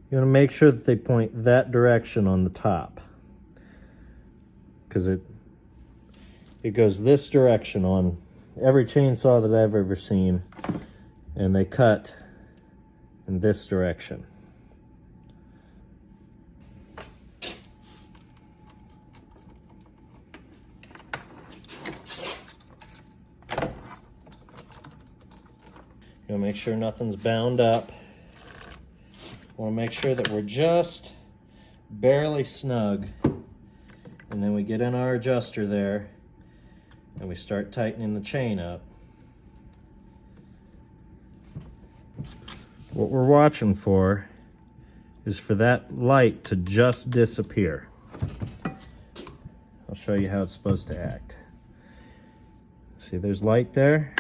You want to make sure that they point that direction on the top, because it goes this direction on every chainsaw that I've ever seen, and they cut in this direction. You want to make sure nothing's bound up. Want to make sure that we're just barely snug. And then we get in our adjuster there and we start tightening the chain up. What we're watching for is for that light to just disappear. I'll show you how it's supposed to act. See, there's light there.